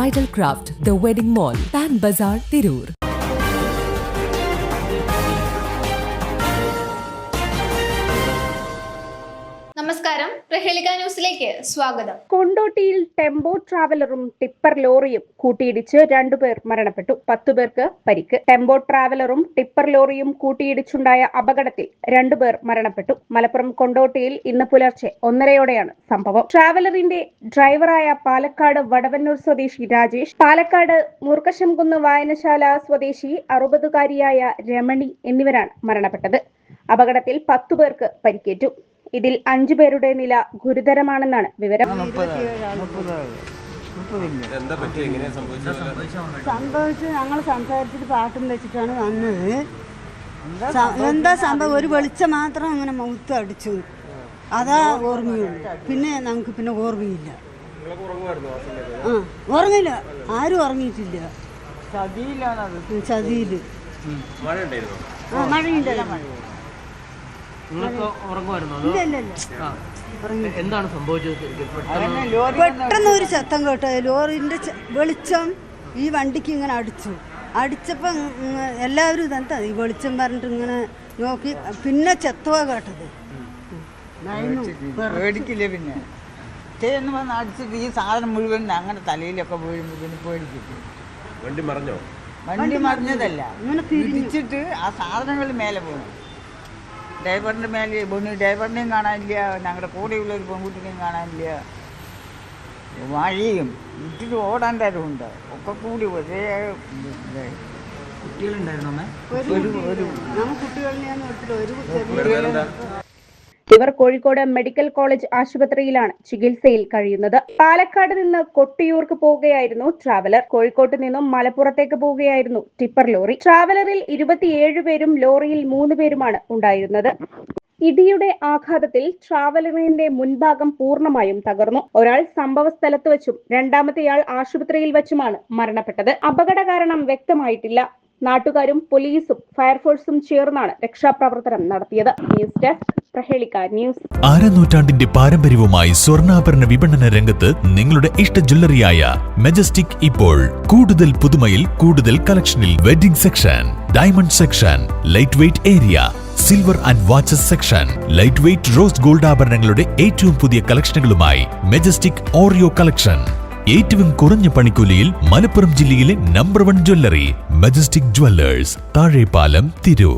Bridal Craft, The Wedding Mall, Pan Bazaar, Tirur. നമസ്കാരം, പ്രഹേളിക ന്യൂസിലേക്ക് സ്വാഗതം. കൊണ്ടോട്ടിയിൽ ടെമ്പോ ട്രാവലറും ടിപ്പർ ലോറിയും കൂട്ടിയിടിച്ച് 2 പേർ മരണപ്പെട്ടു. 10 പേർക്ക് പരിക്ക്. ടെമ്പോ ട്രാവലറും ടിപ്പർ ലോറിയും കൂട്ടിയിടിച്ചുണ്ടായ അപകടത്തിൽ 2 പേർ മരണപ്പെട്ടു. മലപ്പുറം കൊണ്ടോട്ടിയിൽ ഇന്ന് പുലർച്ചെ 1:30-യോടെയാണ് സംഭവം. ട്രാവലറിന്റെ ഡ്രൈവറായ പാലക്കാട് വടവന്നൂർ സ്വദേശി രാജേഷ്, പാലക്കാട് മൂർക്കശംകുന്ന് വായനശാല സ്വദേശി 60-കാരിയായ രമണി എന്നിവരാണ് മരണപ്പെട്ടത്. അപകടത്തിൽ 10 പേർക്ക് പരിക്കേറ്റു. ഇതിൽ 5 പേരുടെ നില ഗുരുതരമാണെന്നാണ് വിവരം. സംഭവിച്ച് ഞങ്ങൾ സംസാരിച്ചിട്ട് പാട്ടും വെച്ചിട്ടാണ് വന്നത്. എന്താ സംഭവം, ഒരു വെളിച്ചം മാത്രം അങ്ങനെ മുഖത്ത് അടിച്ചു, അതാ ഓർമ്മയുള്ളൂ. പിന്നെ നമുക്ക് പിന്നെ ഓർമ്മയില്ല. ഉറങ്ങില്ല, ആരും ഉറങ്ങിയിട്ടില്ല. ചതിയില് മഴയുണ്ടല്ലോ. എന്താണ് സംഭവിച്ചത്? പെട്ടെന്ന് ഒരു ശബ്ദം കേട്ടോ, ലോറിന്റെ വെളിച്ചം ഈ വണ്ടിക്ക് ഇങ്ങനെ അടിച്ചപ്പം എല്ലാവരും ഇതെന്താ ഈ വെളിച്ചം പറഞ്ഞിട്ട് ഇങ്ങനെ നോക്കി, പിന്നെ ചെത്തുവാ കേട്ടത്. പേടിക്കില്ല, പിന്നെ ചേന്ന് വന്ന് അടിച്ചിട്ട് ഈ സാധനം മുഴുവൻ അങ്ങനെ തലയിലൊക്കെ വീഴുമ്പോൾ പിന്നെ പേടിക്കില്ല. വണ്ടി മറിഞ്ഞതല്ല, ഇങ്ങനെ തിരിച്ചിട്ട് ആ സാധനങ്ങൾ മേലെ പോകും. ഡ്രൈവറിൻ്റെ മേലെ വീണ്, ഡ്രൈവറിനെയും കാണാനില്ല, ഞങ്ങളുടെ കൂടെയുള്ള ഒരു പെൺകുട്ടിനെയും കാണാനില്ല. മഴയും ഇട്ടിട്ട് ഓടാൻ തരമുണ്ട്, ഒക്കെ കൂടി ഒരേ ഇവർ കോഴിക്കോട് മെഡിക്കൽ കോളേജ് ആശുപത്രിയിലാണ് ചികിത്സയിൽ കഴിയുന്നത്. പാലക്കാട് നിന്ന് കൊട്ടിയൂർക്ക് പോവുകയായിരുന്നു ട്രാവലർ. കോഴിക്കോട്ട് നിന്നും മലപ്പുറത്തേക്ക് പോവുകയായിരുന്നു ടിപ്പർ ലോറി. ട്രാവലറിൽ 27 പേരും ലോറിയിൽ 3 പേരുമാണ് ഉണ്ടായിരുന്നത്. ഇടിയുടെ ആഘാതത്തിൽ ട്രാവലറിന്റെ മുൻഭാഗം പൂർണ്ണമായും തകർന്നു. ഒരാൾ സംഭവ സ്ഥലത്ത് വെച്ചും രണ്ടാമത്തെയാൾ ആശുപത്രിയിൽ വെച്ചുമാണ് മരണപ്പെട്ടത്. അപകട കാരണം വ്യക്തമായിട്ടില്ല. നാട്ടുകാരും പോലീസും ഫയർഫോഴ്സും ചേർന്നാണ് രക്ഷാപ്രവർത്തനം നടത്തിയത്. News desk Prahelika news. നൂറ്റാണ്ടിന്റെ പാരമ്പര്യവുമായി സ്വർണ്ണാഭരണ വിപണന രംഗത്ത് നിങ്ങളുടെ ഇഷ്ട ജ്വല്ലറിയായ മെജസ്റ്റിക് ഇപ്പോൾ കൂടുതൽ പുതുമയിൽ കൂടുതൽ കളക്ഷനിൽ. Wedding section, diamond section, light weight area, silver and watches section, light weight rose gold ആഭരണങ്ങളുടെ ഏറ്റവും പുതിയ കളക്ഷനുകളുമായി മെജസ്റ്റിക് ഓറിയോ കളക്ഷൻ. ഏറ്റവും കുറഞ്ഞ പണിക്കൂലിയിൽ മലപ്പുറം ജില്ലയിലെ number 1 jewellery majestic Jewellers, Thazhepalam, Tirur.